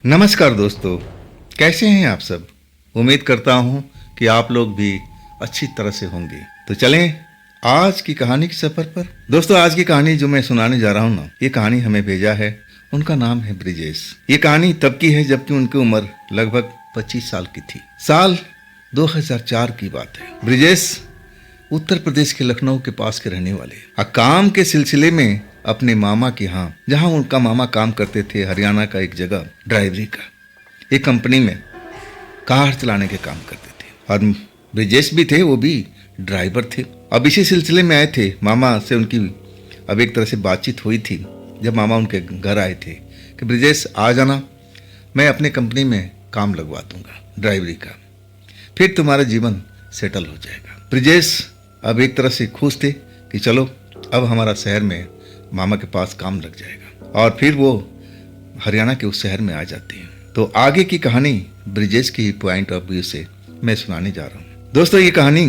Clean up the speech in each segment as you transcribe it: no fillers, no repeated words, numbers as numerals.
नमस्कार दोस्तों, कैसे हैं आप सब। उम्मीद करता हूं कि आप लोग भी अच्छी तरह से होंगे। तो चलें आज की कहानी के सफर पर। दोस्तों, आज की कहानी जो मैं सुनाने जा रहा हूं ना, ये कहानी हमें भेजा है, उनका नाम है ब्रिजेश। ये कहानी तब की है जबकि उनकी उम्र लगभग 25 साल की थी। साल 2004 की बात है। ब्रिजेश उत्तर प्रदेश के लखनऊ के पास के रहने वाले काम के सिलसिले में अपने मामा के यहाँ, जहाँ उनका मामा काम करते थे, हरियाणा का एक जगह ड्राइवरी का एक कंपनी में कार चलाने के काम करते थे। और ब्रिजेश भी थे, वो भी ड्राइवर थे। अब इसी सिलसिले में आए थे। मामा से उनकी अब एक तरह से बातचीत हुई थी जब मामा उनके घर आए थे कि ब्रिजेश आ जाना, मैं अपने कंपनी में काम लगवा दूंगा ड्राइवरी का, फिर तुम्हारा जीवन सेटल हो जाएगा। ब्रिजेश अब एक तरह से खुश थे कि चलो अब हमारा शहर में मामा के पास काम लग जाएगा, और फिर वो हरियाणा के उस शहर में आ जाते हैं। तो आगे की कहानी ब्रिजेश की पॉइंट ऑफ व्यू से मैं सुनाने जा रहा हूँ। दोस्तों, ये कहानी,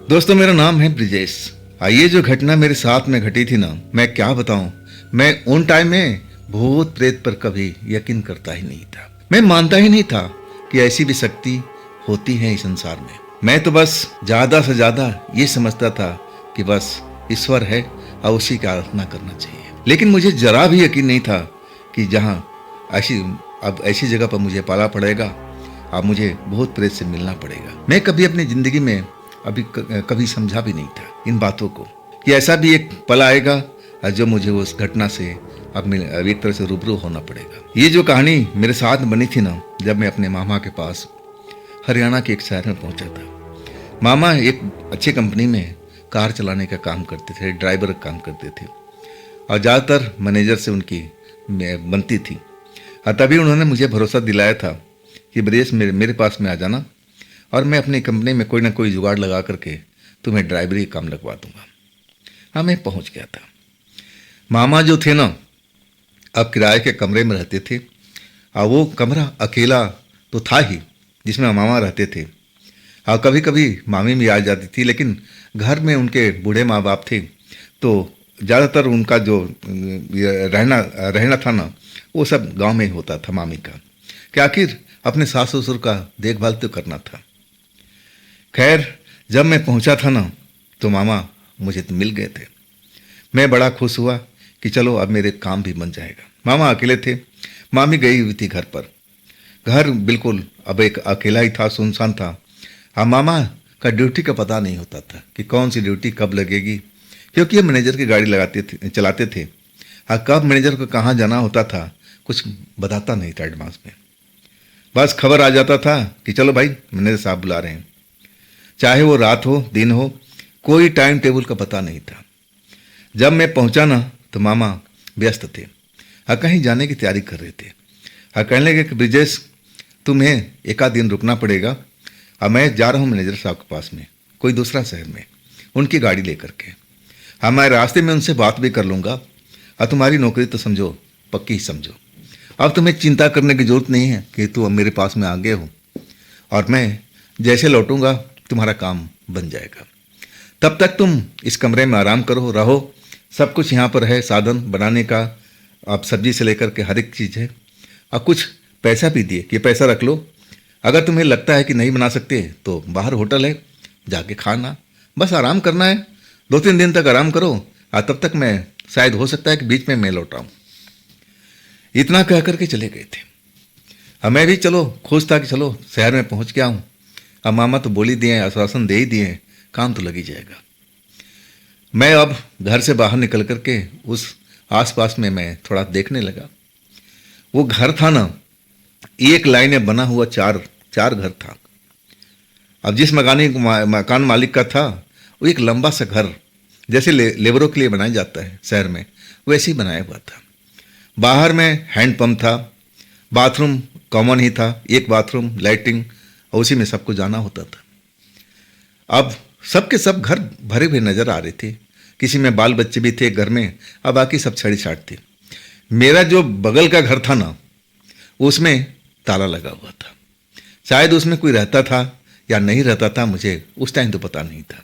दोस्तों मेरा नाम है ब्रिजेश। ये जो घटना मेरे साथ में घटी थी ना, मैं क्या बताऊं। मैं उन टाइम में भूत प्रेत पर कभी यकीन करता ही नहीं था। मैं मानता ही नहीं था कि ऐसी भी शक्ति होती है इस संसार में। मैं तो बस ज्यादा से ज्यादा ये समझता था कि बस ईश्वर है और उसी की आराधना करना चाहिए। लेकिन मुझे जरा भी यकीन नहीं था कि जहाँ ऐसी जगह पर मुझे पाला पड़ेगा, अब मुझे भूत प्रेत से मिलना पड़ेगा। मैं कभी अपनी जिंदगी में कभी समझा भी नहीं था इन बातों को कि ऐसा भी एक पल आएगा जो मुझे उस घटना से अब एक तरह से रूबरू होना पड़ेगा। ये जो कहानी मेरे साथ बनी थी ना, जब मैं अपने मामा के पास हरियाणा के एक शहर में पहुंचा था। मामा एक अच्छी कंपनी में कार चलाने का काम करते थे, ड्राइवर का काम करते थे, और ज़्यादातर मैनेजर से उनकी बनती थी। और तभी उन्होंने मुझे भरोसा दिलाया था कि ब्रिजेश मेरे पास में आ जाना, और मैं अपनी कंपनी में कोई ना कोई जुगाड़ लगा करके तुम्हें ड्राइवरी काम लगवा दूंगा। हाँ, मैं पहुंच गया था। मामा जो थे ना, अब किराए के कमरे में रहते थे, और वो कमरा अकेला तो था ही जिसमें मामा रहते थे। हाँ, कभी कभी मामी भी आ जाती थी, लेकिन घर में उनके बूढ़े माँ बाप थे, तो ज़्यादातर उनका जो रहना था ना, वो सब गांव में ही होता था मामी का, कि आखिर अपने सास ससुर का देखभाल तो करना था। खैर, जब मैं पहुंचा था ना, तो मामा मुझे तो मिल गए थे। मैं बड़ा खुश हुआ कि चलो अब मेरे काम भी बन जाएगा। मामा अकेले थे, मामी गई हुई थी घर पर। घर बिल्कुल अब एक अकेला ही था, सुनसान था। हाँ, मामा का ड्यूटी का पता नहीं होता था कि कौन सी ड्यूटी कब लगेगी, क्योंकि ये मैनेजर की गाड़ी चलाते थे। हाँ, कब मैनेजर को कहाँ जाना होता था कुछ बताता नहीं था एडवांस में। बस खबर आ जाता था कि चलो भाई मैनेजर साहब बुला रहे हैं। चाहे वो रात हो दिन हो, कोई टाइम टेबल का पता नहीं था। जब मैं पहुंचा ना, तो मामा व्यस्त थे। हाँ, कहीं जाने की तैयारी कर रहे थे। हाँ, कहने लगे कि ब्रिजेश तुम्हें एक आध दिन रुकना पड़ेगा, अब मैं जा रहा हूँ मैनेजर साहब के पास में, कोई दूसरा शहर में, उनकी गाड़ी लेकर के। हाँ, मैं रास्ते में उनसे बात भी कर लूँगा, और तुम्हारी नौकरी तो समझो पक्की ही समझो। अब तुम्हें चिंता करने की जरूरत नहीं है कि तुम मेरे पास में आ गए हो, और मैं जैसे लौटूंगा तुम्हारा काम बन जाएगा। तब तक तुम इस कमरे में आराम करो, रहो। सब कुछ यहाँ पर है, साधन बनाने का, अब सब्जी से लेकर के हर एक चीज़ है। और कुछ पैसा भी दिए कि पैसा रख लो, अगर तुम्हें लगता है कि नहीं बना सकते तो बाहर होटल है, जाके खाना, बस आराम करना है। 2-3 दिन तक आराम करो, और तब तक मैं शायद हो सकता है कि बीच में मैं लौट आऊँ। इतना कह करके चले गए थे। हमें भी चलो खुश था कि चलो शहर में पहुँच गया हूँ। अब मामा तो बोल ही दिए, आश्वासन दे ही दिए, काम तो लग ही जाएगा। मैं अब घर से बाहर निकल करके उस आसपास में मैं थोड़ा देखने लगा। वो घर था ना, एक लाइन में बना हुआ चार घर था। अब जिस मकान मालिक का था, वो एक लंबा सा घर जैसे लेबरों के लिए बनाया जाता है शहर में, वैसे ही बनाया हुआ था। बाहर में हैंडपंप था, बाथरूम कॉमन ही था, एक बाथरूम, लाइटिंग, और उसी में सबको जाना होता था। अब सबके सब घर भरे हुए नजर आ रहे थे। किसी में बाल बच्चे भी थे घर में, अब बाकी सब छड़ी छाट थे। मेरा जो बगल का घर था ना, उसमें ताला लगा हुआ था। शायद उसमें कोई रहता था या नहीं रहता था, मुझे उस टाइम तो पता नहीं था।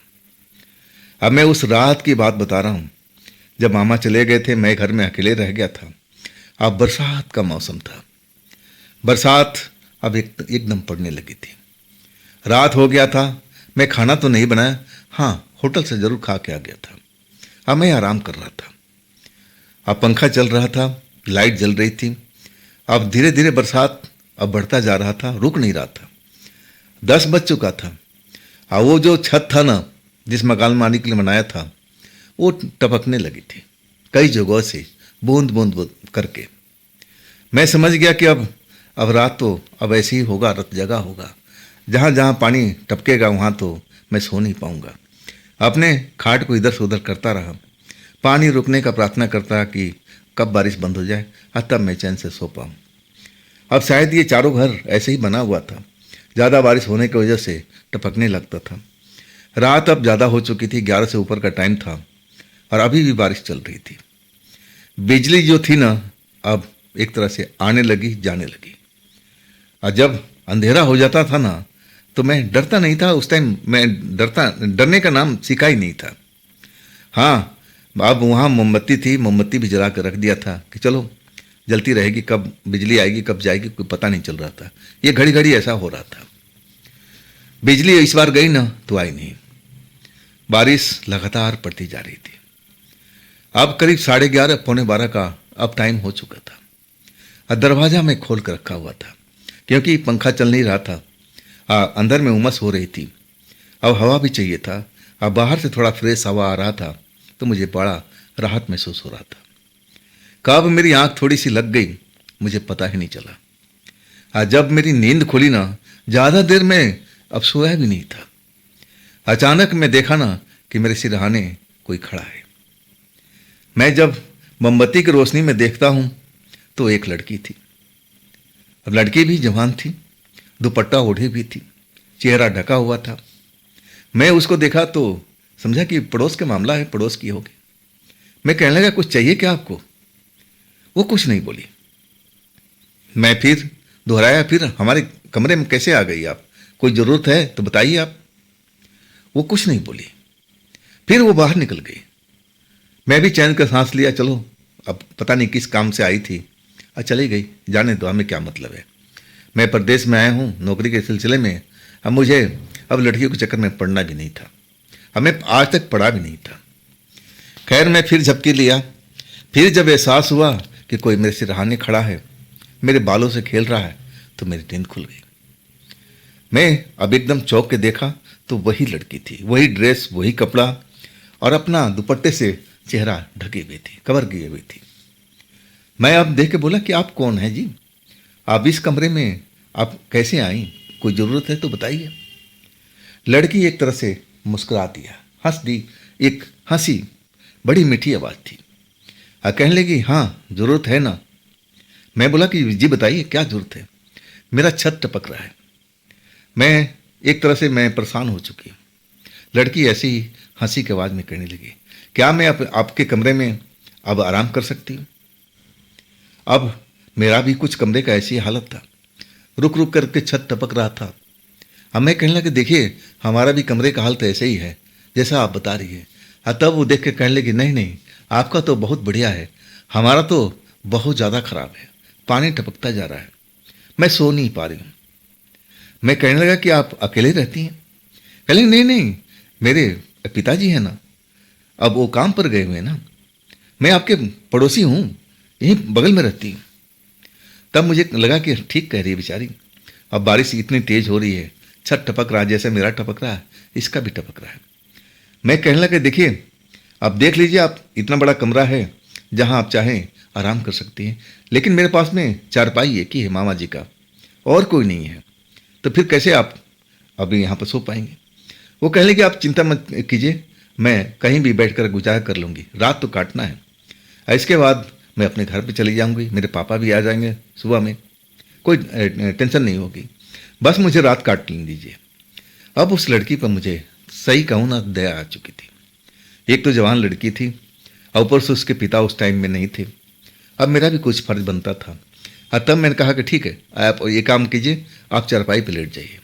अब मैं उस रात की बात बता रहा हूँ, जब मामा चले गए थे, मैं घर में अकेले रह गया था। अब बरसात का मौसम था। बरसात अब एकदम पड़ने लगी थी। रात हो गया था। मैं खाना तो नहीं बनाया, हाँ होटल से ज़रूर खा के आ गया था। अब मैं आराम कर रहा था। अब पंखा चल रहा था, लाइट जल रही थी। अब धीरे धीरे बरसात अब बढ़ता जा रहा था, रुक नहीं रहा था। 10 बज चुका था। और वो जो छत था ना, जिस मकान मालिक के लिए बनाया था, वो टपकने लगी थी कई जगहों से, बूंद बूंद बूंद करके। मैं समझ गया कि अब रात तो अब ऐसे ही होगा, रात जगह होगा। जहाँ जहाँ पानी टपकेगा वहाँ तो मैं सो नहीं पाऊँगा। अपने खाट को इधर से उधर करता रहा, पानी रुकने का प्रार्थना करता कि कब बारिश बंद हो जाए और तब मैं चैन से सो पाऊँ। अब शायद ये चारों घर ऐसे ही बना हुआ था, ज़्यादा बारिश होने की वजह से टपकने लगता था। रात अब ज़्यादा हो चुकी थी, 11 से ऊपर का टाइम था और अभी भी बारिश चल रही थी। बिजली जो थी ना, अब एक तरह से आने लगी जाने लगी। और जब अंधेरा हो जाता था ना, तो मैं डरता नहीं था। उस टाइम मैं डरने का नाम सीखा ही नहीं था। हाँ, अब वहाँ मोमबत्ती थी, मोमबत्ती भी जला कर रख दिया था कि चलो जलती रहेगी, कब बिजली आएगी कब जाएगी कोई पता नहीं चल रहा था। ये घड़ी घड़ी ऐसा हो रहा था। बिजली इस बार गई ना तो आई नहीं। बारिश लगातार पड़ती जा रही थी। अब करीब 11:30 पौने 12 का अब टाइम हो चुका था और दरवाज़ा मैं खोल कर रखा हुआ था क्योंकि पंखा चल नहीं रहा था। अंदर में उमस हो रही थी, अब हवा भी चाहिए था। अब बाहर से थोड़ा फ्रेश हवा आ रहा था तो मुझे बड़ा राहत महसूस हो रहा था। कब मेरी आंख थोड़ी सी लग गई मुझे पता ही नहीं चला। जब मेरी नींद खुली ना, ज़्यादा देर में अब सोया भी नहीं था। अचानक मैं देखा ना कि मेरे सिरहाने कोई खड़ा है। मैं जब मोमबत्ती की रोशनी में देखता हूँ तो एक लड़की थी। अब लड़की भी जवान थी, दुपट्टा ओढ़ी भी थी, चेहरा ढका हुआ था। मैं उसको देखा तो समझा कि पड़ोस का मामला है, पड़ोस की होगी। मैं कहने लगा कुछ चाहिए क्या आपको? वो कुछ नहीं बोली। मैं फिर दोहराया, फिर हमारे कमरे में कैसे आ गई आप? कोई ज़रूरत है तो बताइए आप। वो कुछ नहीं बोली। फिर वो बाहर निकल गई। मैं भी चैन का सांस लिया, चलो अब पता नहीं किस काम से आई थी और चली गई, जाने दो, हमें क्या मतलब है। मैं परदेश में आया हूँ नौकरी के सिलसिले में। अब मुझे अब लड़कियों के चक्कर में पड़ना भी नहीं था, हमें आज तक पड़ा भी नहीं था। खैर मैं फिर झपकी लिया। फिर जब एहसास हुआ कि कोई मेरे सिरहाने खड़ा है, मेरे बालों से खेल रहा है, तो मेरी नींद खुल गई। मैं अब एकदम चौंक के देखा तो वही लड़की थी, वही ड्रेस, वही कपड़ा और अपना दुपट्टे से चेहरा ढकी हुई थी, कवर किए हुई थी। मैं अब देख के बोला कि आप कौन हैं जी? आप इस कमरे में आप कैसे आई? कोई ज़रूरत है तो बताइए। लड़की एक तरह से मुस्कुरा दिया, हंस दी, एक हंसी, बड़ी मीठी आवाज़ थी। कहने लगी हाँ ज़रूरत है ना। मैं बोला कि जी बताइए क्या ज़रूरत है? मेरा छत टपक रहा है। मैं एक तरह से मैं परेशान हो चुकी हूँ। लड़की ऐसी ही हंसी की आवाज़ में कहने लगी, क्या मैं आपके कमरे में अब आराम कर सकती हूँ? अब मेरा भी कुछ कमरे का ऐसी हालत था, रुक रुक करके छत टपक रहा था। अब मैं कहने लगा देखिए हमारा भी कमरे का हाल तो ऐसे ही है जैसा आप बता रही है। तब वो देख के कहने लगी नहीं नहीं, आपका तो बहुत बढ़िया है, हमारा तो बहुत ज़्यादा ख़राब है, पानी टपकता जा रहा है, मैं सो नहीं पा रही हूँ। मैं कहने लगा कि आप अकेले रहती हैं? कह लगी नहीं नहीं, मेरे पिताजी हैं ना, अब वो काम पर गए हुए हैं ना, मैं आपके पड़ोसी हूँ, यहीं बगल में रहती हूँ। तब मुझे लगा कि ठीक कह रही है बेचारी। अब बारिश इतनी तेज़ हो रही है, छत टपक रहा है, जैसे मेरा टपक रहा है इसका भी टपक रहा है। मैं कहने लगा देखिए अब देख लीजिए, आप इतना बड़ा कमरा है जहाँ आप चाहें आराम कर सकती हैं, लेकिन मेरे पास में चारपाई एक ही है मामा जी का, और कोई नहीं है, तो फिर कैसे आप अभी यहाँ पर सो पाएंगे? वो कह लगी आप चिंता मत कीजिए, मैं कहीं भी बैठकर गुजारा कर लूँगी, रात तो काटना है, इसके बाद मैं अपने घर पे चली जाऊँगी, मेरे पापा भी आ जाएंगे सुबह में, कोई टेंशन नहीं होगी, बस मुझे रात काट दीजिए। अब उस लड़की पर मुझे सही कहूँ ना दया आ चुकी थी। एक तो जवान लड़की थी और ऊपर से उसके पिता उस टाइम में नहीं थे। अब मेरा भी कुछ फर्ज बनता था। तब मैंने कहा कि ठीक है, आप ये काम कीजिए, आप चारपाई पे लेट जाइए,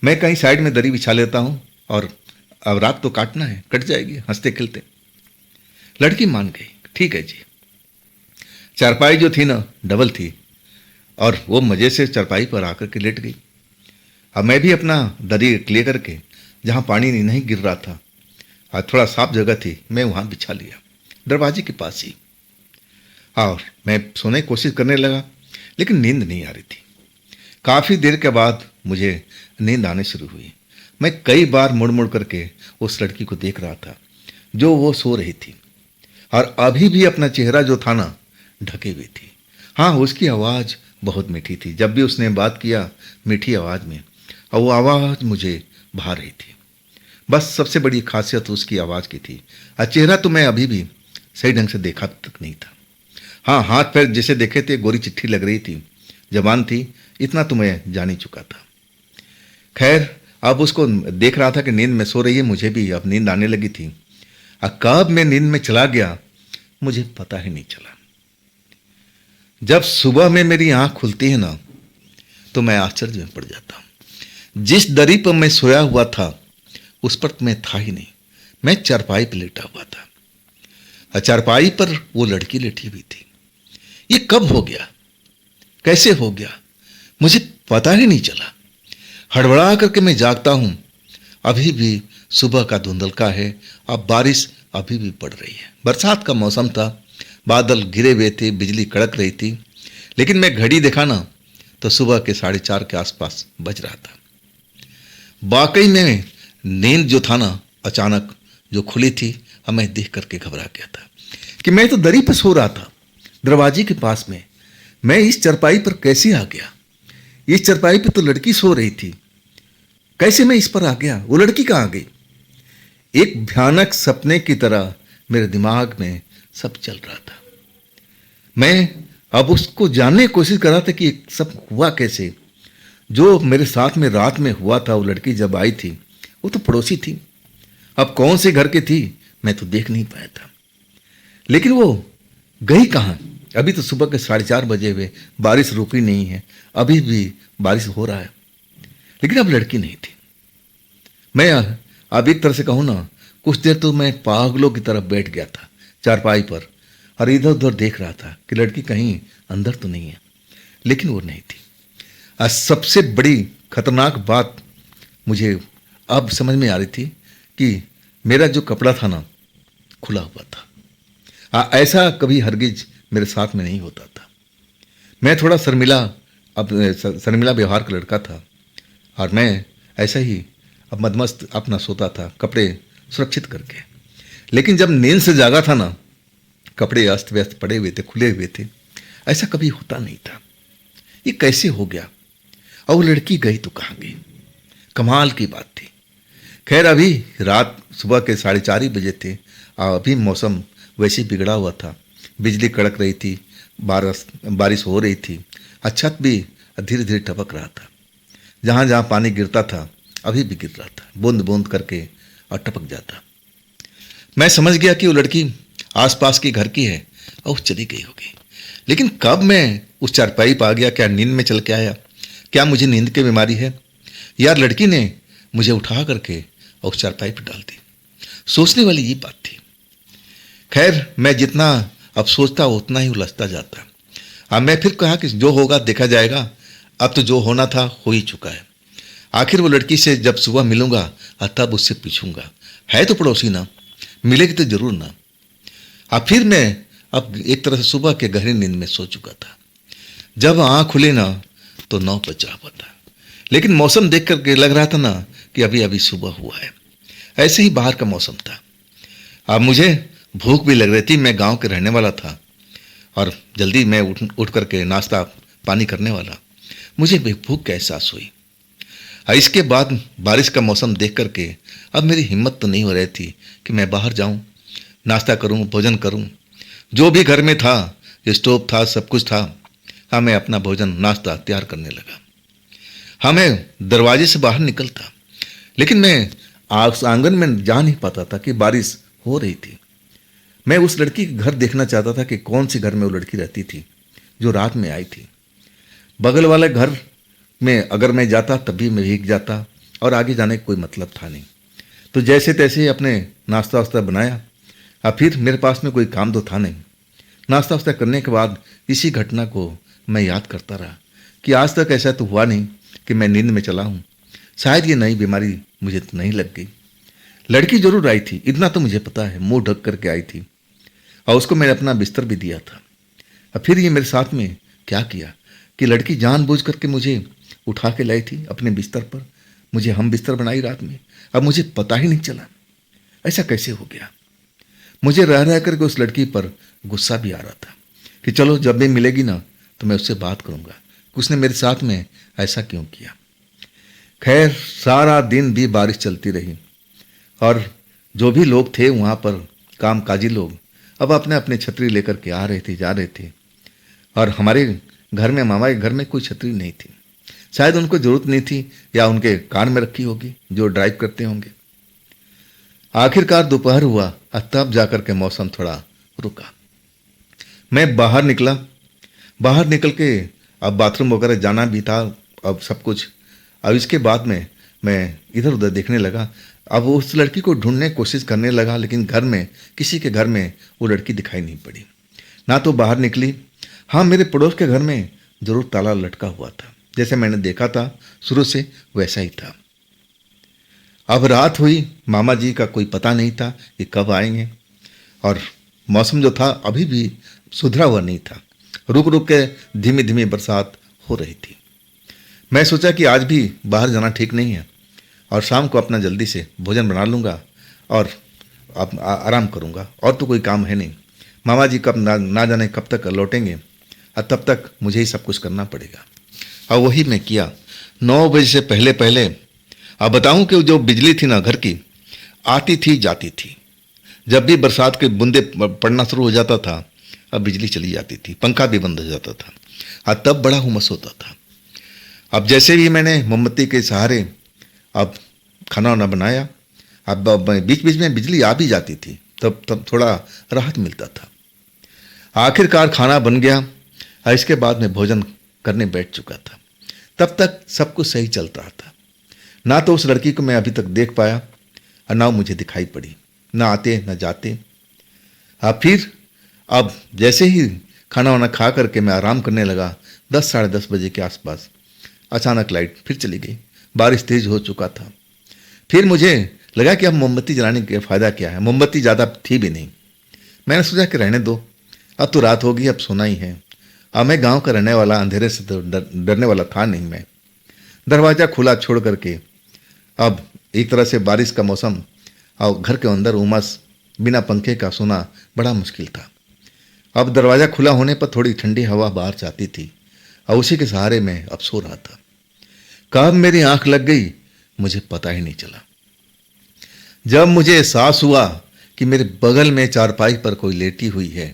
मैं कहीं साइड में दरी बिछा लेता हूँ और अब रात तो काटना है, कट जाएगी हंसते खेलते। लड़की मान गई, ठीक है जी। चारपाई जो थी ना डबल थी और वो मज़े से चारपाई पर आकर के लेट गई। अब मैं भी अपना दरी ले करके जहाँ पानी नहीं गिर रहा था और थोड़ा साफ जगह थी, मैं वहाँ बिछा लिया, दरवाजे के पास ही। और मैं सोने की कोशिश करने लगा, लेकिन नींद नहीं आ रही थी। काफ़ी देर के बाद मुझे नींद आने शुरू हुई। मैं कई बार मुड़ मुड़ करके उस लड़की को देख रहा था जो वो सो रही थी, और अभी भी अपना चेहरा जो था ना, ढके हुई थी। हाँ, उसकी आवाज़ बहुत मीठी थी। जब भी उसने बात किया मीठी आवाज़ में, और वो आवाज़ मुझे भा रही थी। बस सबसे बड़ी खासियत उसकी आवाज़ की थी। और चेहरा तो मैं अभी भी सही ढंग से देखा तक नहीं था। हाँ, हाथ पैर जैसे देखे थे, गोरी चिट्ठी लग रही थी, जवान थी, इतना तो मैं जान ही चुका था। खैर, अब उसको देख रहा था कि नींद में सो रही है, मुझे भी अब नींद आने लगी थी। और कब मैं नींद में चला गया मुझे पता ही नहीं चला। जब सुबह में मेरी आंख खुलती है ना, तो मैं आश्चर्य में पड़ जाता हूँ। जिस दरी पर मैं सोया हुआ था उस पर मैं था ही नहीं, मैं चारपाई पर लेटा हुआ था। और चारपाई पर वो लड़की लेटी हुई थी। ये कब हो गया, कैसे हो गया, मुझे पता ही नहीं चला। हड़बड़ा करके मैं जागता हूं। अभी भी सुबह का धुंधलका है, अब बारिश अभी भी पड़ रही है। बरसात का मौसम था, बादल घिरे हुए थे, बिजली कड़क रही थी। लेकिन मैं घड़ी देखा ना, तो सुबह के 4:30 के आसपास बज रहा था। वाकई में नींद जो था ना, अचानक जो खुली थी, अब मैं देख करके घबरा गया था कि मैं तो दरी पर सो रहा था, दरवाजे के पास में। मैं इस चरपाई पर कैसे आ गया? इस चरपाई पर तो लड़की सो रही थी, कैसे मैं इस पर आ गया? वो लड़की कहाँ गई? एक भयानक सपने की तरह मेरे दिमाग में सब चल रहा था। मैं अब उसको जानने की कोशिश कर रहा था कि सब हुआ कैसे। जो मेरे साथ में रात में हुआ था, वो लड़की जब आई थी वो तो पड़ोसी थी, अब कौन से घर की थी मैं तो देख नहीं पाया था। लेकिन वो गई कहाँ? अभी तो सुबह के 4:30 बजे हुए, बारिश रुकी नहीं है, अभी भी बारिश हो रहा है, लेकिन अब लड़की नहीं थी। मैं अब एक तरह से कहूँ ना, कुछ देर तो मैं पागलों की तरफ बैठ गया था चारपाई पर, और इधर उधर देख रहा था कि लड़की कहीं अंदर तो नहीं है, लेकिन वो नहीं थी। और सबसे बड़ी खतरनाक बात मुझे अब समझ में आ रही थी कि मेरा जो कपड़ा था ना, खुला हुआ था। ऐसा कभी हरगिज मेरे साथ में नहीं होता था। मैं थोड़ा शर्मिला व्यवहार का लड़का था, और मैं ऐसा ही अब मदमस्त अपना सोता था, कपड़े सुरक्षित करके। लेकिन जब नींद से जागा था ना, कपड़े अस्त व्यस्त पड़े हुए थे, खुले हुए थे। ऐसा कभी होता नहीं था। ये कैसे हो गया? और वो लड़की गई तो कहाँ गई? कमाल की बात थी। खैर, अभी रात सुबह के 4:30 ही बजे थे, और अभी मौसम वैसे ही बिगड़ा हुआ था, बिजली कड़क रही थी, बारिश हो रही थी, और छत भी धीरे धीरे टपक रहा था। जहाँ जहाँ पानी गिरता था अभी भी गिर रहा था, बूंद बूंद करके, और टपक जाता। मैं समझ गया कि वो लड़की आसपास के घर की है और चली गई होगी। लेकिन कब मैं उस चारपाई पर आ गया? क्या नींद में चल के आया? क्या मुझे नींद की बीमारी है? यार, लड़की ने मुझे उठा करके और उस चारपाई पर डाल दी। सोचने वाली ये बात थी। खैर, मैं जितना अब सोचता उतना ही उलझता जाता। अब मैं फिर कहा कि जो होगा देखा जाएगा, अब तो जो होना था हो ही चुका है। आखिर वो लड़की से जब सुबह मिलूंगा और तब उससे पूछूंगा, है तो पड़ोसी ना, मिलेगी तो जरूर ना। अब फिर मैं अब एक तरह से सुबह के गहरी नींद में सो चुका था। जब आँख खुली ना, तो 9 बजा हुआ था। लेकिन मौसम देख करके लग रहा था ना कि अभी अभी सुबह हुआ है। ऐसे ही बाहर का मौसम था। अब मुझे भूख भी लग रही थी। मैं गांव के रहने वाला था, और जल्दी मैं उठ करके नाश्ता पानी करने वाला। मुझे भूख का एहसास हुई। और इसके बाद बारिश का मौसम देख करके अब मेरी हिम्मत तो नहीं हो रही थी कि मैं बाहर जाऊं, नाश्ता करूं, भोजन करूं। जो भी घर में था, स्टोव था, सब कुछ था। हाँ, मैं अपना भोजन नाश्ता तैयार करने लगा। हाँ, मैं दरवाजे से बाहर निकलता, लेकिन मैं आंगन में जा नहीं पाता था कि बारिश हो रही थी। मैं उस लड़की के घर देखना चाहता था कि कौन सी घर में वो लड़की रहती थी जो रात में आई थी। बगल वाले घर में अगर मैं जाता तब भी मैं भीग जाता, और आगे जाने का कोई मतलब था नहीं। तो जैसे तैसे अपने नाश्ता वास्ता बनाया, और फिर मेरे पास में कोई काम तो था नहीं। नाश्ता वास्ता करने के बाद इसी घटना को मैं याद करता रहा कि आज तक ऐसा तो हुआ नहीं कि मैं नींद में चला हूँ। शायद ये नई बीमारी मुझे तो नहीं लग गई। लड़की जरूर आई थी, इतना तो मुझे पता है, मुंह ढक करके आई थी और उसको मैंने अपना बिस्तर भी दिया था। और फिर ये मेरे साथ में क्या किया कि लड़की जानबूझ करके मुझे उठा के लाई थी अपने बिस्तर पर, मुझे हम बिस्तर बनाई रात में। अब मुझे पता ही नहीं चला ऐसा कैसे हो गया। मुझे रह रह करके उस लड़की पर गुस्सा भी आ रहा था कि चलो जब भी मिलेगी ना तो मैं उससे बात करूंगा कि उसने मेरे साथ में ऐसा क्यों किया। खैर सारा दिन भी बारिश चलती रही और जो भी लोग थे वहाँ पर कामकाजी लोग अब अपने अपने छतरी लेकर के आ रहे थे, जा रहे थे। और हमारे घर में, मामा के घर में कोई छतरी नहीं थी। शायद उनको जरूरत नहीं थी या उनके कार में रखी होगी जो ड्राइव करते होंगे। आखिरकार दोपहर हुआ और तब जाकर के मौसम थोड़ा रुका। मैं बाहर निकला, बाहर निकल के अब बाथरूम वगैरह जाना भी था, अब सब कुछ। अब इसके बाद में मैं इधर उधर देखने लगा। अब उस लड़की को ढूंढने की कोशिश करने लगा, लेकिन घर में, किसी के घर में वो लड़की दिखाई नहीं पड़ी। ना तो बाहर निकली। हाँ, मेरे पड़ोस के घर में जरूर ताला लटका हुआ था, जैसे मैंने देखा था शुरू से वैसा ही था। अब रात हुई, मामा जी का कोई पता नहीं था कि कब आएंगे और मौसम जो था अभी भी सुधरा हुआ नहीं था। रुक रुक के धीमी धीमी बरसात हो रही थी। मैं सोचा कि आज भी बाहर जाना ठीक नहीं है और शाम को अपना जल्दी से भोजन बना लूँगा और आराम करूँगा, और तो कोई काम है नहीं। मामा जी कब ना जाने कब तक लौटेंगे और तब तक मुझे ही सब कुछ करना पड़ेगा। और वही मैं किया। 9 बजे से पहले पहले अब बताऊं कि जो बिजली थी ना घर की, आती थी जाती थी। जब भी बरसात के बूंदे पड़ना शुरू हो जाता था अब बिजली चली जाती थी, पंखा भी बंद हो जाता था और तब बड़ा हुमस होता था। अब जैसे भी मैंने मोमबत्ती के सहारे अब खाना वाना बनाया, अब बीच बीच में बिजली आ भी जाती थी, तब थोड़ा राहत मिलता था। आखिरकार खाना बन गया और इसके बाद मैं भोजन करने बैठ चुका था। तब तक सब कुछ सही चल रहा था। ना तो उस लड़की को मैं अभी तक देख पाया और ना मुझे दिखाई पड़ी, ना आते ना जाते। फिर अब जैसे ही खाना वाना खा करके मैं आराम करने लगा, 10 साढ़े 10 बजे के आसपास अचानक लाइट फिर चली गई। बारिश तेज हो चुका था। फिर मुझे लगा कि अब मोमबत्ती जलाने का फ़ायदा क्या है, मोमबत्ती ज़्यादा थी भी नहीं। मैंने सोचा कि रहने दो, अब तो रात होगी, अब सोना ही है। अब मैं गांव का रहने वाला, अंधेरे से तो डरने वाला था नहीं मैं। दरवाज़ा खुला छोड़ करके अब एक तरह से बारिश का मौसम और घर के अंदर उमस, बिना पंखे का सोना बड़ा मुश्किल था। अब दरवाज़ा खुला होने पर थोड़ी ठंडी हवा बाहर जाती थी और उसी के सहारे मैं अब सो रहा था। कब मेरी आंख लग गई मुझे पता ही नहीं चला। जब मुझे एहसास हुआ कि मेरे बगल में चारपाई पर कोई लेटी हुई है,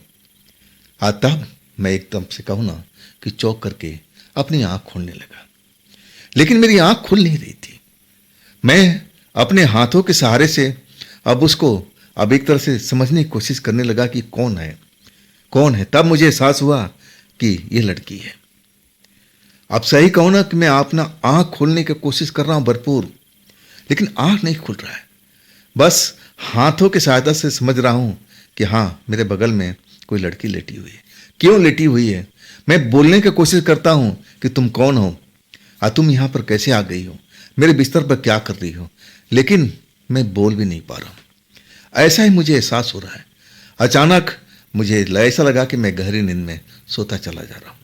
तब मैं एकदम से कहूँ ना कि चौंक करके अपनी आंख खोलने लगा। लेकिन मेरी आंख खुल नहीं रही थी। मैं अपने हाथों के सहारे से अब उसको अब एक तरह से समझने की कोशिश करने लगा कि कौन है कौन है। तब मुझे एहसास हुआ कि ये लड़की है। अब सही कहूँ ना कि मैं अपना आंख खोलने की कोशिश कर रहा हूँ भरपूर, लेकिन आंख नहीं खुल रहा है। बस हाथों की सहायता से समझ रहा हूँ कि हाँ, मेरे बगल में कोई लड़की लेटी हुई है। क्यों लेटी हुई है? मैं बोलने की कोशिश करता हूँ कि तुम कौन हो और तुम यहाँ पर कैसे आ गई हो, मेरे बिस्तर पर क्या कर रही हो, लेकिन मैं बोल भी नहीं पा रहा हूँ। ऐसा ही मुझे एहसास हो रहा है। अचानक मुझे ऐसा लगा कि मैं गहरी नींद में सोता चला जा रहा हूँ।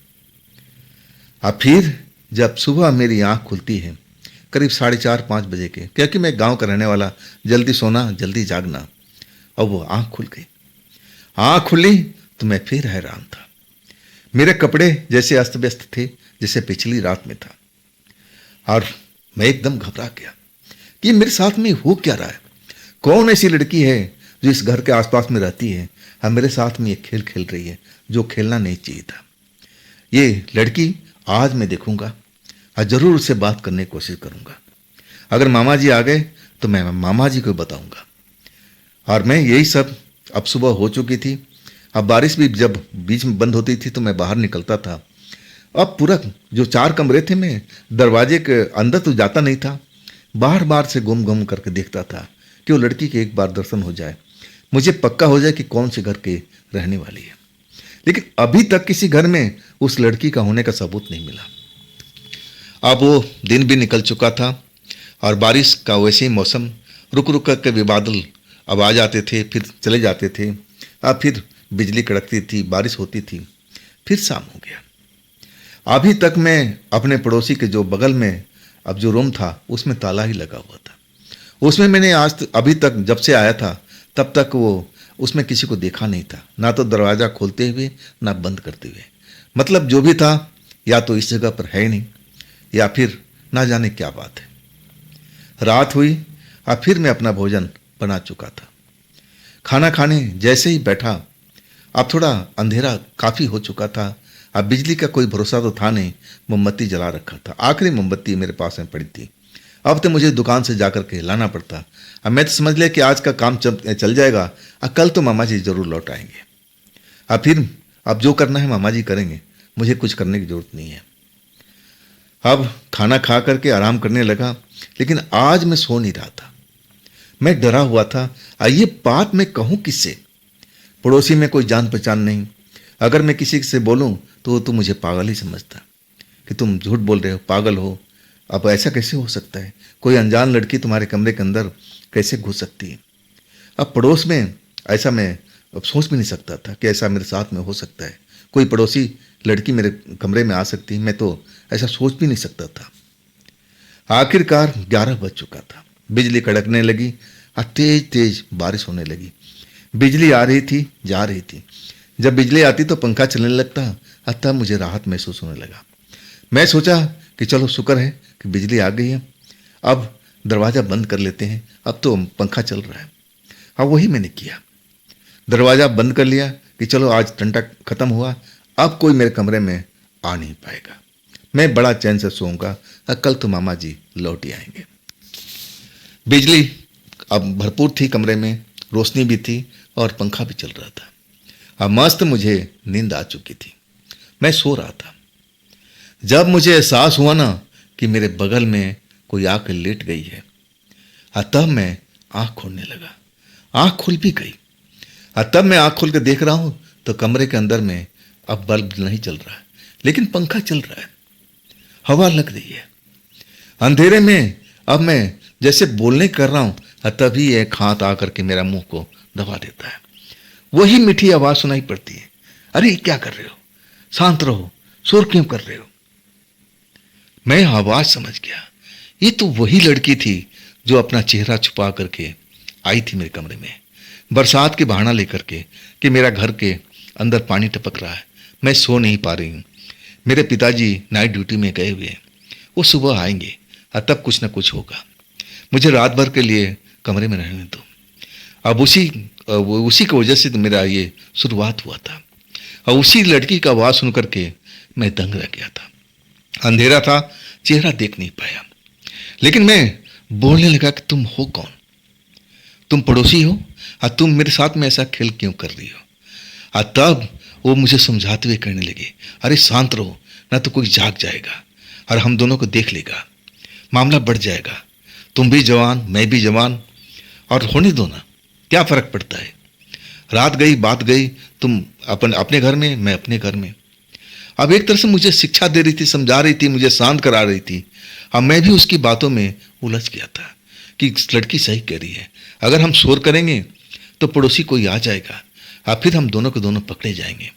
अब फिर जब सुबह मेरी आंख खुलती है करीब 4:30-5 बजे के, क्योंकि मैं गांव का रहने वाला, जल्दी सोना जल्दी जागना, और वो आंख खुल गई। आंख खुली तो मैं फिर हैरान था। मेरे कपड़े जैसे अस्त व्यस्त थे जैसे पिछली रात में था, और मैं एकदम घबरा गया कि मेरे साथ में हो क्या रहा है। कौन ऐसी लड़की है जो इस घर के आसपास में रहती है और मेरे साथ में ये खेल खेल रही है जो खेलना नहीं चाहिए था। ये लड़की आज मैं देखूंगा और जरूर उससे बात करने की कोशिश करूंगा। अगर मामा जी आ गए तो मैं मामा जी को बताऊंगा। और मैं यही सब, अब सुबह हो चुकी थी। अब बारिश भी जब बीच में बंद होती थी तो मैं बाहर निकलता था। अब पूरा जो 4 कमरे थे, मैं दरवाजे के अंदर तो जाता नहीं था, बाहर बाहर से घूम घूम करके देखता था कि वो लड़की के एक बार दर्शन हो जाए, मुझे पक्का हो जाए कि कौन से घर के रहने वाली है। लेकिन अभी तक किसी घर में उस लड़की का होने का सबूत नहीं मिला। अब वो दिन भी निकल चुका था और बारिश का वैसे ही मौसम, रुक रुक कर के भी बादल अब आ जाते थे, फिर चले जाते थे। अब फिर बिजली कड़कती थी, बारिश होती थी, फिर शाम हो गया। अभी तक मैं अपने पड़ोसी के जो बगल में अब जो रूम था उसमें ताला ही लगा हुआ था। उसमें मैंने अभी तक जब से आया था तब तक वो उसमें किसी को देखा नहीं था, ना तो दरवाज़ा खोलते हुए ना बंद करते हुए। मतलब जो भी था या तो इस जगह पर है नहीं या फिर ना जाने क्या बात है। रात हुई और फिर मैं अपना भोजन बना चुका था। खाना खाने जैसे ही बैठा, अब थोड़ा अंधेरा काफ़ी हो चुका था। अब बिजली का कोई भरोसा तो था नहीं, मोमबत्ती जला रखा था, आखिरी मोमबत्ती मेरे पास में पड़ी थी। अब तो मुझे दुकान से जाकर के लाना पड़ता। अब मैं तो समझ लिया कि आज का काम चल जाएगा, अब कल तो मामा जी जरूर लौट आएंगे। अब जो करना है मामा जी करेंगे, मुझे कुछ करने की जरूरत नहीं है। अब खाना खा करके आराम करने लगा, लेकिन आज मैं सो नहीं रहा था। मैं डरा हुआ था। ये बात मैं कहूँ किससे? पड़ोसी में कोई जान पहचान नहीं। अगर मैं किसी से बोलूँ तो मुझे पागल ही समझता कि तुम झूठ बोल रहे हो, पागल हो। अब ऐसा कैसे हो सकता है? कोई अनजान लड़की तुम्हारे कमरे के अंदर कैसे घुस सकती है? अब पड़ोस में ऐसा मैं अब सोच भी नहीं सकता था कि ऐसा मेरे साथ में हो सकता है। कोई पड़ोसी लड़की मेरे कमरे में आ सकती है, मैं तो ऐसा सोच भी नहीं सकता था। आखिरकार 11 बज चुका था, बिजली कड़कने लगी और तेज तेज बारिश होने लगी। बिजली आ रही थी, जा रही थी। जब बिजली आती तो पंखा चलने लगता, तब मुझे राहत महसूस होने लगा। मैं सोचा कि चलो शुक्र है कि बिजली आ गई है, अब दरवाज़ा बंद कर लेते हैं, अब तो पंखा चल रहा है। अब वही मैंने किया, दरवाज़ा बंद कर लिया कि चलो आज ठंडा खत्म हुआ, अब कोई मेरे कमरे में आ नहीं पाएगा, मैं बड़ा चैन से सोऊंगा, कल तो मामा जी लौट ही आएंगे। बिजली अब भरपूर थी, कमरे में रोशनी भी थी और पंखा भी चल रहा था। अब मस्त मुझे नींद आ चुकी थी, मैं सो रहा था। जब मुझे एहसास हुआ ना कि मेरे बगल में कोई आकर लेट गई है, तब मैं आँख खोलने लगा। आँख खुल भी गई। तब मैं आँख खोल कर देख रहा हूँ तो कमरे के अंदर में अब बल्ब नहीं चल रहा है, लेकिन पंखा चल रहा है, हवा लग रही है। अंधेरे में अब मैं जैसे बोलने कर रहा हूँ, तभी एक हाथ आकर के मेरा मुंह को दबा देता है। वही मीठी आवाज़ सुनाई पड़ती है, अरे क्या कर रहे हो, शांत रहो, शोर क्यों कर रहे हो? मैं आवाज़ समझ गया, ये तो वही लड़की थी जो अपना चेहरा छुपा करके आई थी मेरे कमरे में, बरसात के बहाना लेकर के कि मेरा घर के अंदर पानी टपक रहा है, मैं सो नहीं पा रही हूँ, मेरे पिताजी नाइट ड्यूटी में गए हुए हैं, वो सुबह आएंगे और तब कुछ ना कुछ होगा, मुझे रात भर के लिए कमरे में रहने दो। अब उसी की वजह से तो मेरा ये शुरुआत हुआ था। और उसी लड़की का आवाज़ सुन करके मैं दंग रह गया था। अंधेरा था, चेहरा देख नहीं पाया, लेकिन मैं बोलने लगा कि तुम हो कौन? तुम पड़ोसी हो और तुम मेरे साथ में ऐसा खेल क्यों कर रही हो? और तब वो मुझे समझाते हुए कहने लगे, अरे शांत रहो, ना तो कोई जाग जाएगा और हम दोनों को देख लेगा, मामला बढ़ जाएगा, तुम भी जवान मैं भी जवान, और होने दो ना, क्या फर्क पड़ता है, रात गई बात गई, तुम अपने घर में मैं अपने घर में। अब एक तरह से मुझे शिक्षा दे रही थी, समझा रही थी, मुझे शांत करा रही थी। अब मैं भी उसकी बातों में उलझ गया था कि लड़की सही कह रही है, अगर हम शोर करेंगे तो पड़ोसी कोई आ जाएगा और फिर हम दोनों के दोनों पकड़े जाएंगे,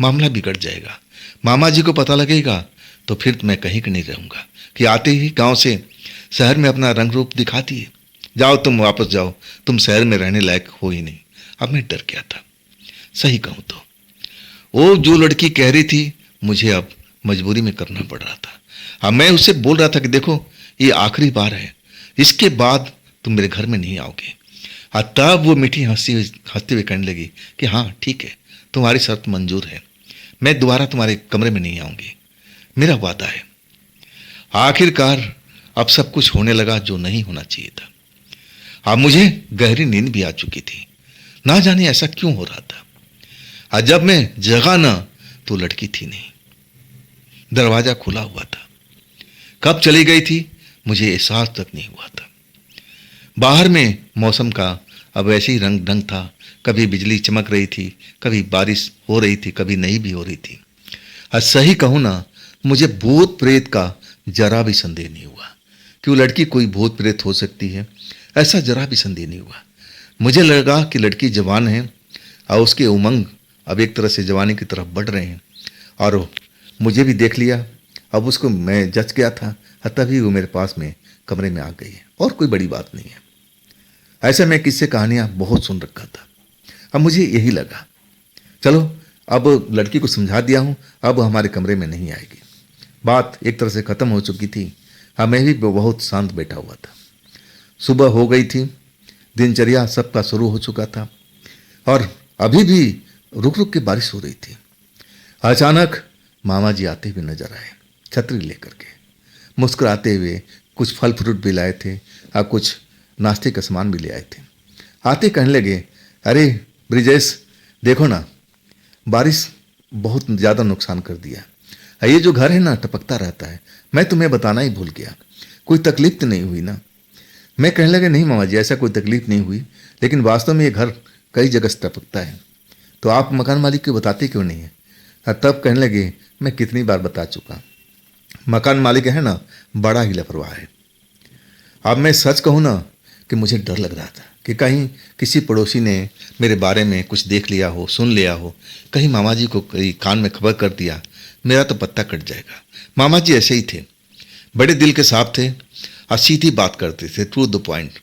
मामला बिगड़ जाएगा, मामा जी को पता लगेगा तो फिर मैं कहीं का नहीं रहूँगा कि आते ही गांव से शहर में अपना रंग रूप दिखाती है, जाओ तुम वापस जाओ, तुम शहर में रहने लायक हो ही नहीं। अब मैं डर गया था। सही कहूँ तो वो जो लड़की कह रही थी मुझे अब मजबूरी में करना पड़ रहा था। अब मैं उससे बोल रहा था कि देखो ये आखिरी बार है, इसके बाद तुम मेरे घर में नहीं आओगे। और तब वो मीठी हंसते हुए कहने लगी कि हाँ ठीक है, तुम्हारी शर्त मंजूर है, मैं दोबारा तुम्हारे कमरे में नहीं आऊँगी, मेरा वादा है। आखिरकार अब सब कुछ होने लगा जो नहीं होना चाहिए था। अब मुझे गहरी नींद भी आ चुकी थी, ना जाने ऐसा क्यों हो रहा था। और जब मैं जगा ना तो लड़की थी नहीं, दरवाजा खुला हुआ था, कब चली गई थी मुझे एहसास तक नहीं हुआ था। बाहर में मौसम का अब ऐसे ही रंग ढंग था, कभी बिजली चमक रही थी, कभी बारिश हो रही थी, कभी नहीं भी हो रही थी। और सही कहूँ ना, मुझे भूत प्रेत का जरा भी संदेह नहीं हुआ कि वो लड़की कोई भूत प्रेत हो सकती है। ऐसा जरा भी संदेह नहीं हुआ। मुझे लगा कि लड़की जवान है और उसके उमंग अब एक तरह से जवानी की तरफ बढ़ रहे हैं, और मुझे भी देख लिया। अब उसको मैं जच गया था, तभी वो मेरे पास में कमरे में आ गई है, और कोई बड़ी बात नहीं है। ऐसे मैं किस्से कहानियाँ बहुत सुन रखा था। अब मुझे यही लगा, चलो अब लड़की को समझा दिया हूँ, अब हमारे कमरे में नहीं आएगी। बात एक तरह से ख़त्म हो चुकी थी। हाँ, मैं भी बहुत शांत बैठा हुआ था। सुबह हो गई थी, दिनचर्या सबका शुरू हो चुका था, और अभी भी रुक रुक के बारिश हो रही थी। अचानक मामा जी आते हुए नजर आए, छतरी लेकर के, मुस्कुराते हुए। कुछ फल फ्रूट भी लाए थे और कुछ नाश्ते का सामान भी ले आए थे। आते कहने लगे, अरे ब्रिजेश, देखो ना, बारिश बहुत ज़्यादा नुकसान कर दिया। ये जो घर है ना, टपकता रहता है। मैं तुम्हें बताना ही भूल गया, कोई तकलीफ तो नहीं हुई ना? मैं कहने लगे, नहीं मामा जी, ऐसा कोई तकलीफ नहीं हुई, लेकिन वास्तव में ये घर कई जगह से टपकता है, तो आप मकान मालिक को बताते क्यों नहीं है? तब कहने लगे, मैं कितनी बार बता चुका, मकान मालिक है ना, बड़ा ही लापरवाह है। अब मैं सच कहूँ ना कि मुझे डर लग रहा था कि कहीं किसी पड़ोसी ने मेरे बारे में कुछ देख लिया हो, सुन लिया हो, कहीं मामा जी को कहीं कान में खबर कर दिया, मेरा तो पत्ता कट जाएगा। मामा जी ऐसे ही थे, बड़े दिल के साफ थे और सीधी बात करते थे, टू द पॉइंट।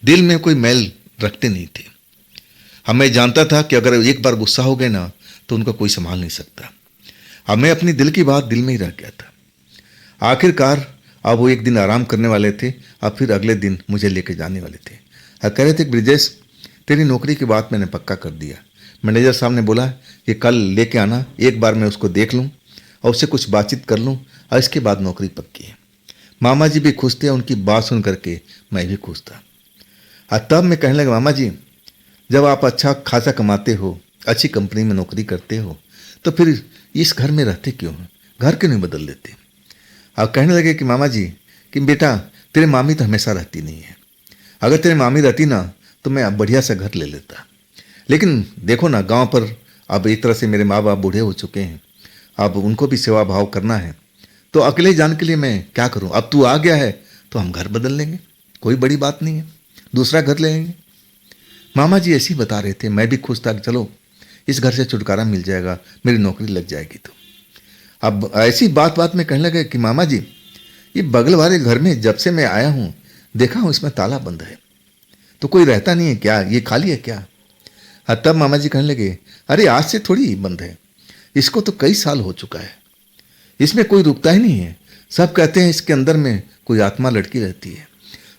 दिल में कोई मैल रखते नहीं थे। अब मैं जानता था कि अगर एक बार गुस्सा हो गए ना, तो उनका कोई संभाल नहीं सकता। अब मैं अपनी दिल की बात दिल में ही रह गया था। आखिरकार अब वो एक दिन आराम करने वाले थे और फिर अगले दिन मुझे लेके जाने वाले थे। कह रहे थे, ब्रिजेश, तेरी नौकरी की बात मैंने पक्का कर दिया। मैनेजर साहब ने बोला कि कल लेके आना, एक बार मैं उसको देख लूँ और उससे कुछ बातचीत कर लूँ, और इसके बाद नौकरी पक्की है। मामा जी भी खुश थे, उनकी बात सुन करके मैं भी खुश था। और तब मैं कहने लगा, मामा जी, जब आप अच्छा खासा कमाते हो, अच्छी कंपनी में नौकरी करते हो, तो फिर इस घर में रहते क्यों हैं? घर क्यों नहीं बदल देते? अब कहने लगे कि मामा जी, कि बेटा, तेरे मामी तो हमेशा रहती नहीं है। अगर तेरे मामी रहती ना, तो मैं बढ़िया सा घर ले लेता। लेकिन देखो ना, गांव पर अब एक तरह से मेरे माँ बाप बूढ़े हो चुके हैं, अब उनको भी सेवा भाव करना है, तो अकेले जाने के लिए मैं क्या करूं? अब तू आ गया है तो हम घर बदल लेंगे, कोई बड़ी बात नहीं है, दूसरा घर ले लेंगे। मामा जी ऐसे ही बता रहे थे। मैं भी खुश था कि चलो इस घर से छुटकारा मिल जाएगा, मेरी नौकरी लग जाएगी। तो अब ऐसी बात बात में कहने लगे कि मामा जी, ये बगल वाले घर में जब से मैं आया हूँ, देखा हूँ इसमें ताला बंद है, तो कोई रहता नहीं है क्या? ये खाली है क्या? तब मामा जी कहने लगे, अरे आज से थोड़ी बंद है, इसको तो कई साल हो चुका है, इसमें कोई रुकता ही नहीं है। सब कहते हैं इसके अंदर में कोई आत्मा लड़की रहती है।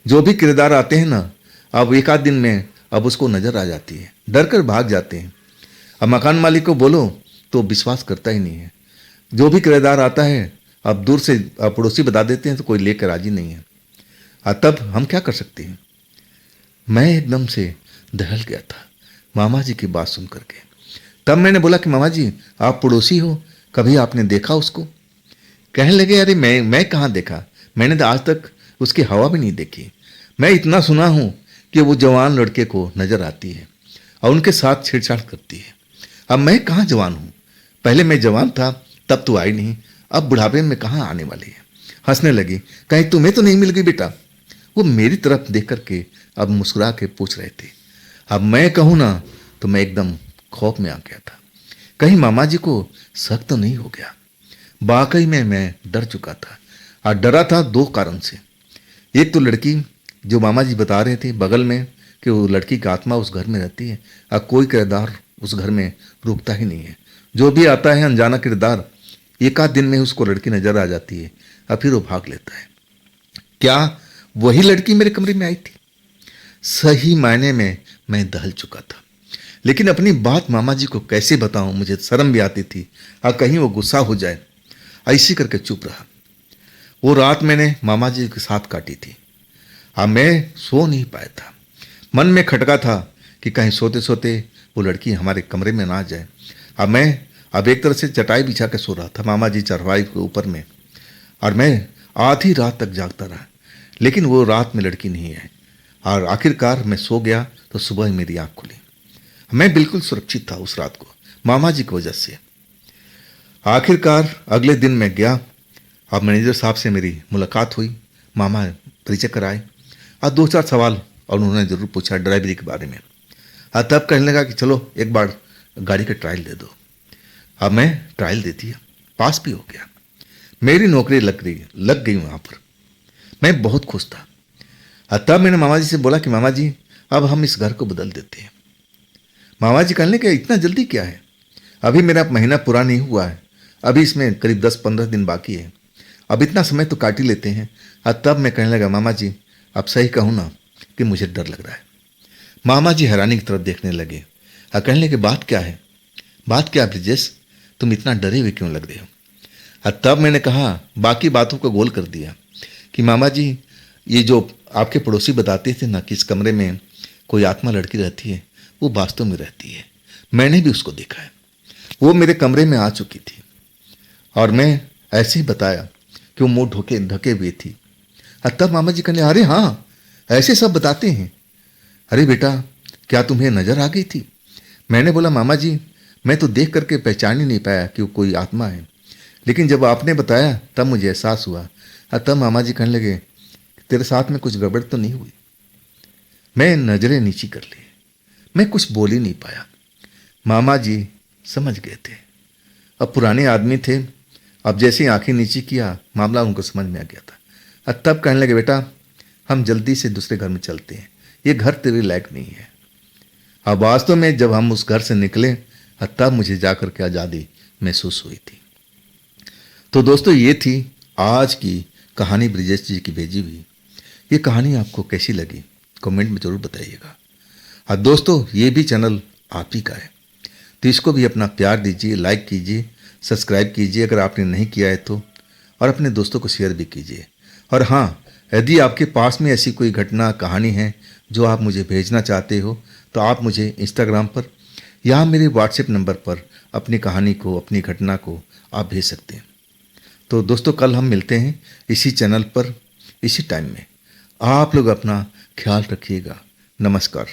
जो भी किरदार आते हैं ना, अब एक आध दिन में अब उसको नजर आ जाती है, डर कर भाग जाते हैं। अब मकान मालिक को बोलो तो विश्वास करता ही नहीं है। जो भी किराएदार आता है, अब दूर से पड़ोसी बता देते हैं, तो कोई लेकर राजी नहीं है। तब हम क्या कर सकते हैं? मैं एकदम से दहल गया था मामा जी की बात सुन करके। तब मैंने बोला कि मामा जी, आप पड़ोसी हो, कभी आपने देखा उसको? कहने लगे, अरे मैं कहाँ देखा, मैंने तो आज तक उसकी हवा भी नहीं देखी। मैं इतना सुना हूँ कि वो जवान लड़के को नजर आती है और उनके साथ छेड़छाड़ करती है। अब मैं कहाँ जवान हूँ? पहले मैं जवान था तब तो आई नहीं, अब बुढ़ापे में कहाँ आने वाली है? हंसने लगी, कहीं तुम्हें तो नहीं मिल गई बेटा? वो मेरी तरफ देख करके अब मुस्कुरा के पूछ रहे थे। अब मैं कहूँ ना, तो मैं एकदम खौफ में आ गया था, कहीं मामा जी को शक तो नहीं हो गया। वाकई में मैं डर चुका था, और डरा था दो कारण से। एक तो लड़की, जो मामा जी बता रहे थे बगल में कि वो लड़की की आत्मा उस घर में रहती है, और कोई किरदार उस घर में रुकता ही नहीं है। जो भी आता है अनजाना किरदार, एक आध दिन में उसको लड़की नजर आ जाती है और फिर वो भाग लेता है। क्या वही लड़की मेरे कमरे में आई थी? सही मायने में मैं दहल चुका था, लेकिन अपनी बात मामा जी को कैसे बताऊं? मुझे शर्म भी आती थी, और कहीं वो गुस्सा हो जाए, ऐसी करके चुप रहा। वो रात मैंने मामा जी के साथ काटी थी। अब मैं सो नहीं पाया था, मन में खटका था कि कहीं सोते सोते वो लड़की हमारे कमरे में ना जाए। अब एक तरह से चटाई बिछा के सो रहा था मामा जी चरवाई के ऊपर में, और मैं आधी रात तक जागता रहा, लेकिन वो रात में लड़की नहीं आई। और आखिरकार मैं सो गया तो सुबह ही मेरी आँख खुली। मैं बिल्कुल सुरक्षित था उस रात को, मामा जी की वजह से। आखिरकार अगले दिन मैं गया अब मैनेजर साहब से मेरी मुलाकात हुई, मामा परिचय कराए और दो चार सवाल और उन्होंने ज़रूर पूछा ड्राइवरी के बारे में। हाँ, तब कहने लगा कि चलो एक बार गाड़ी का ट्रायल दे दो। अब मैं ट्रायल दे दिया, पास भी हो गया, मेरी नौकरी लग गई वहाँ पर। मैं बहुत खुश था। तब मैंने मामा जी से बोला कि मामा जी अब हम इस घर को बदल देते हैं। मामा जी कहने लगे इतना जल्दी क्या है, अभी मेरा महीना पूरा नहीं हुआ है, अभी इसमें करीब 10-15 दिन बाकी है, अब इतना समय तो काट ही लेते हैं। तब मैं कहने लगा मामा जी अब सही कहूँ ना कि मुझे डर लग रहा है। मामा जी हैरानी की तरफ देखने लगे और कहने लगे बात क्या है, बात क्या ब्रिजेश, तुम इतना डरे हुए क्यों लग रहे हो। तब मैंने कहा बाकी बातों को गोल कर दिया कि मामा जी ये जो आपके पड़ोसी बताते थे ना कि इस कमरे में कोई आत्मा लड़की रहती है, वो वास्तव में रहती है, मैंने भी उसको देखा है, वो मेरे कमरे में आ चुकी थी और मैं ऐसे ही बताया कि वो मुंह ढके हुए थी। तब मामा जी कहने अरे हाँ ऐसे सब बताते हैं, अरे बेटा क्या तुम्हें नजर आ गई थी। मैंने बोला मामा जी मैं तो देख करके पहचान ही नहीं पाया कि वो कोई आत्मा है, लेकिन जब आपने बताया तब मुझे एहसास हुआ। तब मामा जी कहने लगे तेरे साथ में कुछ गड़बड़ तो नहीं हुई। मैं नजरें नीची कर ली, मैं कुछ बोल ही नहीं पाया। मामा जी समझ गए थे, अब पुराने आदमी थे, अब जैसे ही आंखें नीची किया मामला उनको समझ में आ गया था। तब कहने लगे बेटा हम जल्दी से दूसरे घर में चलते हैं, ये घर तेरे लायक नहीं है। अब वास्तव में जब हम उस घर से निकले तब मुझे जाकर के आज़ादी महसूस हुई थी। तो दोस्तों ये थी आज की कहानी ब्रिजेश जी की भेजी हुई। ये कहानी आपको कैसी लगी कमेंट में ज़रूर बताइएगा। और दोस्तों ये भी चैनल आप ही का है, तो इसको भी अपना प्यार दीजिए, लाइक कीजिए, सब्सक्राइब कीजिए अगर आपने नहीं किया है तो, और अपने दोस्तों को शेयर भी कीजिए। और हाँ, यदि आपके पास में ऐसी कोई घटना कहानी है जो आप मुझे भेजना चाहते हो तो आप मुझे इंस्टाग्राम पर या मेरे व्हाट्सएप नंबर पर अपनी कहानी को, अपनी घटना को आप भेज सकते हैं। तो दोस्तों कल हम मिलते हैं इसी चैनल पर इसी टाइम में। आप लोग अपना ख्याल रखिएगा। नमस्कार।